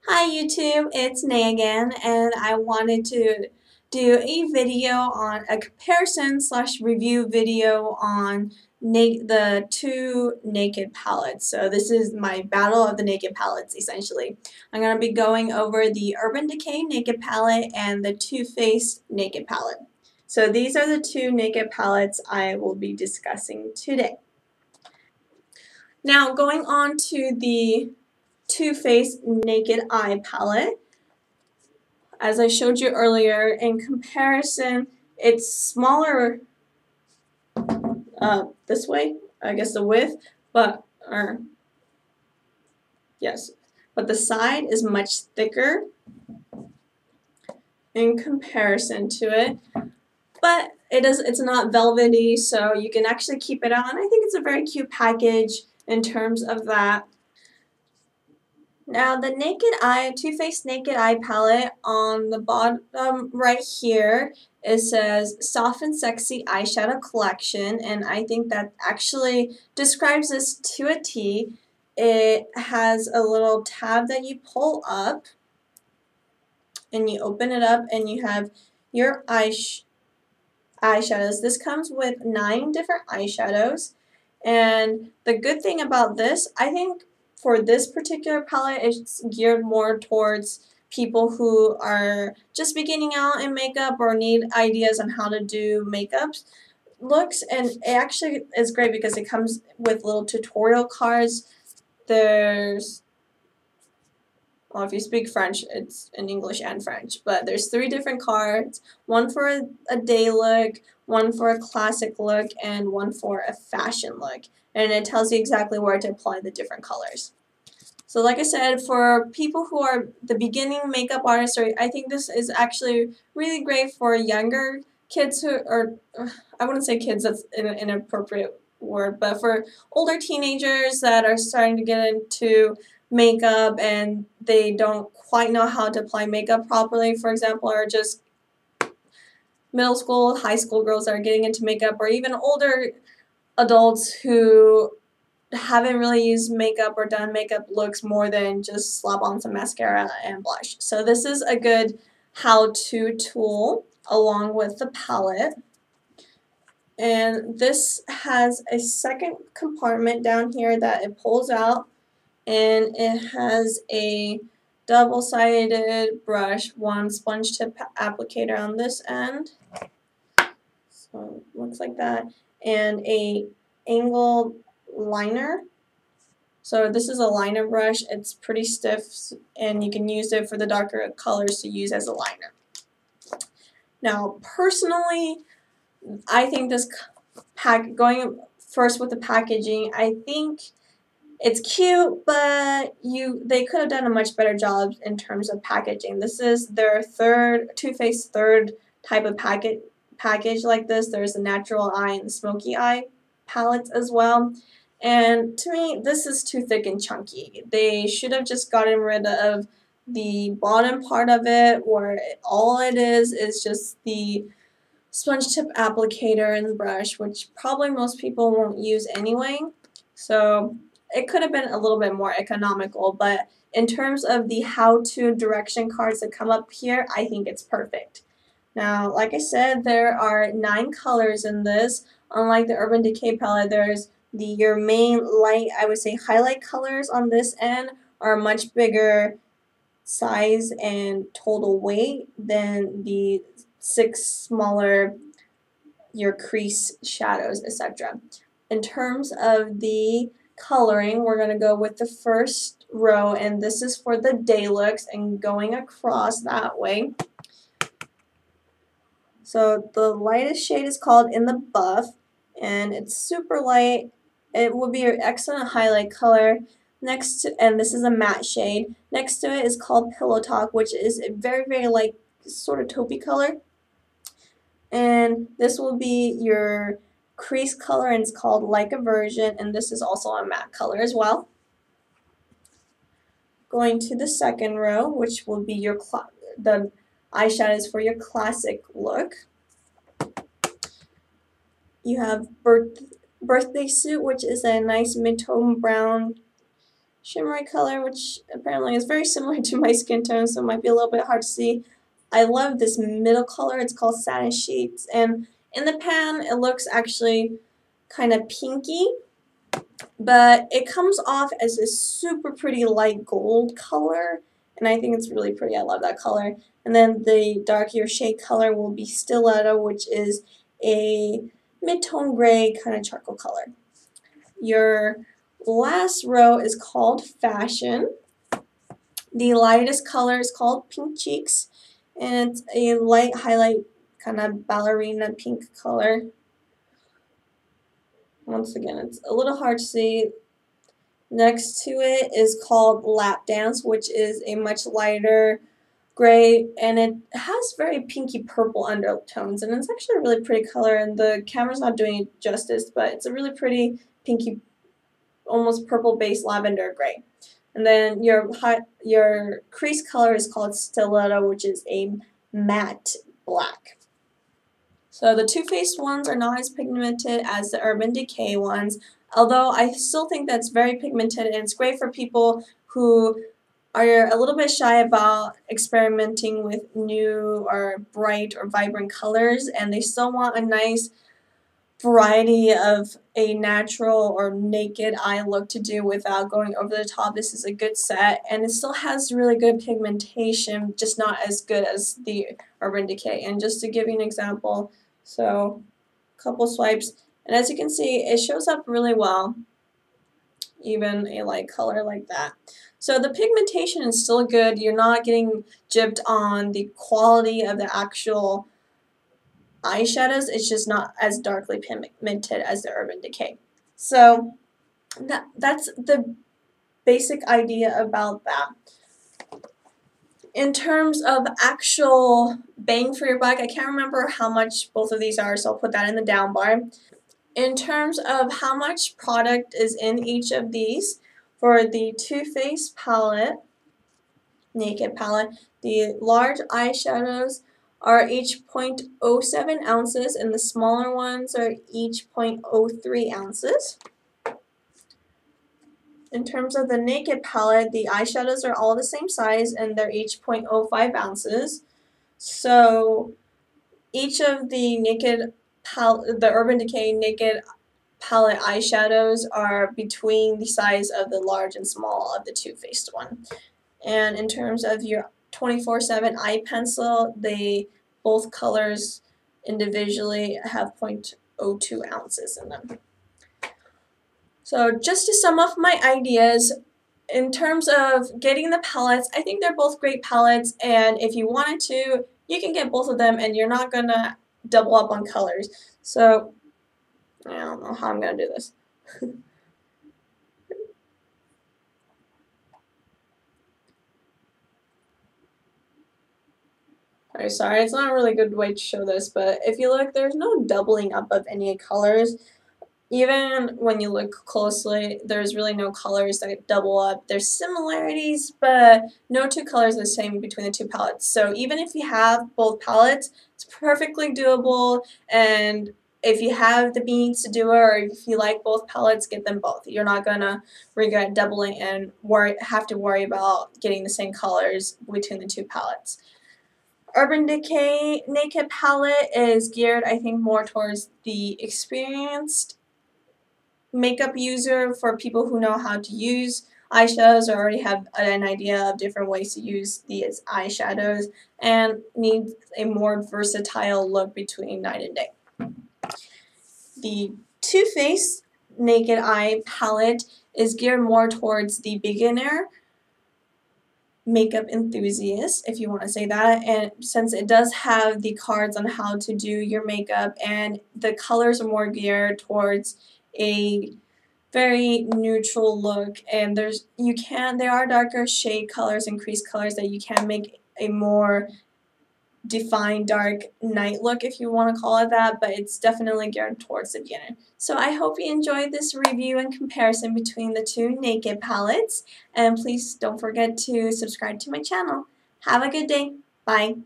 Hi YouTube, it's Nay again, and I wanted to do a video on a comparison slash review video on the two naked palettes. So this is my battle of the naked palettes essentially. I'm going to be going over the Urban Decay Naked Palette and the Too Faced Naked Palette. So these are the two naked palettes I will be discussing today. Now going on to the Too Faced Naked Eye Palette. As I showed you earlier, in comparison, it's smaller this way, I guess the width, but, yes, but the side is much thicker in comparison to it. But it's not velvety, so you can actually keep it on. I think it's a very cute package in terms of that. Now the Naked Eye, Too Faced Naked Eye palette, on the bottom right here, it says Soft and Sexy Eyeshadow Collection, and I think that actually describes this to a T. It has a little tab that you pull up, and you open it up, and you have your eyeshadows. This comes with 9 different eyeshadows, and the good thing about this, I think, for this particular palette, it's geared more towards people who are just beginning out in makeup or need ideas on how to do makeup looks, and it actually is great because it comes with little tutorial cards. There's, well, if you speak French, it's in English and French, but there's 3 different cards, one for a day look, one for a classic look, and one for a fashion look. And it tells you exactly where to apply the different colors. So like I said, for people who are the beginning makeup artists, I think this is actually really great for younger kids who are, I wouldn't say kids, that's an inappropriate word, but for older teenagers that are starting to get into makeup and they don't quite know how to apply makeup properly, for example, or just middle school, high school girls that are getting into makeup, or even older adults who haven't really used makeup or done makeup looks more than just slap on some mascara and blush. So this is a good how-to tool along with the palette. And this has a second compartment down here that it pulls out, and it has a double-sided brush, one sponge tip applicator on this end, so it looks like that, and a angled liner. So this is a liner brush. It's pretty stiff, and you can use it for the darker colors to use as a liner. Now, personally, I think this going first with the packaging, I think it's cute, but they could have done a much better job in terms of packaging. This is their Too Faced third type of package like this. There's the natural eye and the smoky eye palettes as well. And to me, this is too thick and chunky. They should have just gotten rid of the bottom part of it, where all it is just the sponge tip applicator and brush, which probably most people won't use anyway. So it could have been a little bit more economical, but in terms of the how-to direction cards that come up here, I think it's perfect. Now, like I said, there are 9 colors in this. Unlike the Urban Decay palette, there's your main light, I would say highlight colors on this end are much bigger size and total weight than the 6 smaller, your crease shadows, etc. In terms of the coloring, we're going to go with the first row, and this is for the day looks and going across that way. So the lightest shade is called In the Buff, and it's super light. It will be your excellent highlight color. Next to, and this is a matte shade. Next to it is called Pillow Talk, which is a very, very light sort of taupey color. And this will be your crease color, and it's called Like a Virgin, and this is also a matte color as well. Going to the second row, which will be the eyeshadows for your classic look. You have Birthday Suit, which is a nice mid-tone brown shimmery color, which apparently is very similar to my skin tone, so it might be a little bit hard to see. I love this middle color. It's called Satin Sheets, and in the pan it looks actually kind of pinky, but it comes off as a super pretty light gold color, and I think it's really pretty. I love that color. And then the darker shade color will be Stiletto, which is a mid-tone gray kind of charcoal color. Your last row is called Fashion. The lightest color is called Pink Cheeks, and it's a light highlight kind of ballerina pink color. Once again, it's a little hard to see. Next to it is called Lap Dance, which is a much lighter gray, and it has very pinky purple undertones, and it's actually a really pretty color, and the camera's not doing it justice, but it's a really pretty pinky, almost purple based lavender gray. And then your crease color is called Stiletto, which is a matte black. So the Too Faced ones are not as pigmented as the Urban Decay ones, although I still think that's very pigmented, and it's great for people who are a little bit shy about experimenting with new or bright or vibrant colors, and they still want a nice variety of a natural or naked eye look to do without going over the top. This is a good set, and it still has really good pigmentation, just not as good as the Urban Decay. And just to give you an example, so a couple swipes, and as you can see, it shows up really well, even a light color like that. So the pigmentation is still good. You're not getting gypped on the quality of the actual eyeshadows. It's just not as darkly pigmented as the Urban Decay. So that's the basic idea about that. In terms of actual bang for your buck, I can't remember how much both of these are, so I'll put that in the down bar. In terms of how much product is in each of these, for the Too Faced palette, Naked palette, the large eyeshadows are each 0.07 ounces, and the smaller ones are each 0.03 ounces. In terms of the Naked palette, the eyeshadows are all the same size, and they're each 0.05 ounces. So each of the the Urban Decay Naked palette eyeshadows are between the size of the large and small of the Too Faced one. And in terms of your 24/7 eye pencil, both colors individually have 0.02 ounces in them. So just to sum up my ideas, in terms of getting the palettes, I think they're both great palettes, and if you wanted to, you can get both of them and you're not going to double up on colors. So I don't know how I'm going to do this. Alright, sorry, it's not a really good way to show this, but if you look, there's no doubling up of any colors. Even when you look closely, there's really no colors that double up. There's similarities, but no two colors are the same between the two palettes. So even if you have both palettes, it's perfectly doable, and if you have the means to do it, or if you like both palettes, get them both. You're not going to regret doubling and have to worry about getting the same colors between the two palettes. Urban Decay Naked Palette is geared, I think, more towards the experienced makeup user, for people who know how to use eyeshadows or already have an idea of different ways to use these eyeshadows and need a more versatile look between night and day. The Too Faced Naked Eye Palette is geared more towards the beginner makeup enthusiast, if you want to say that, and since it does have the cards on how to do your makeup, and the colors are more geared towards a very neutral look, and there are darker shade colors and crease colors that you can make a more defined dark night look, if you want to call it that, but it's definitely geared towards the beginner. So I hope you enjoyed this review and comparison between the two Naked palettes, and please don't forget to subscribe to my channel. Have a good day. Bye.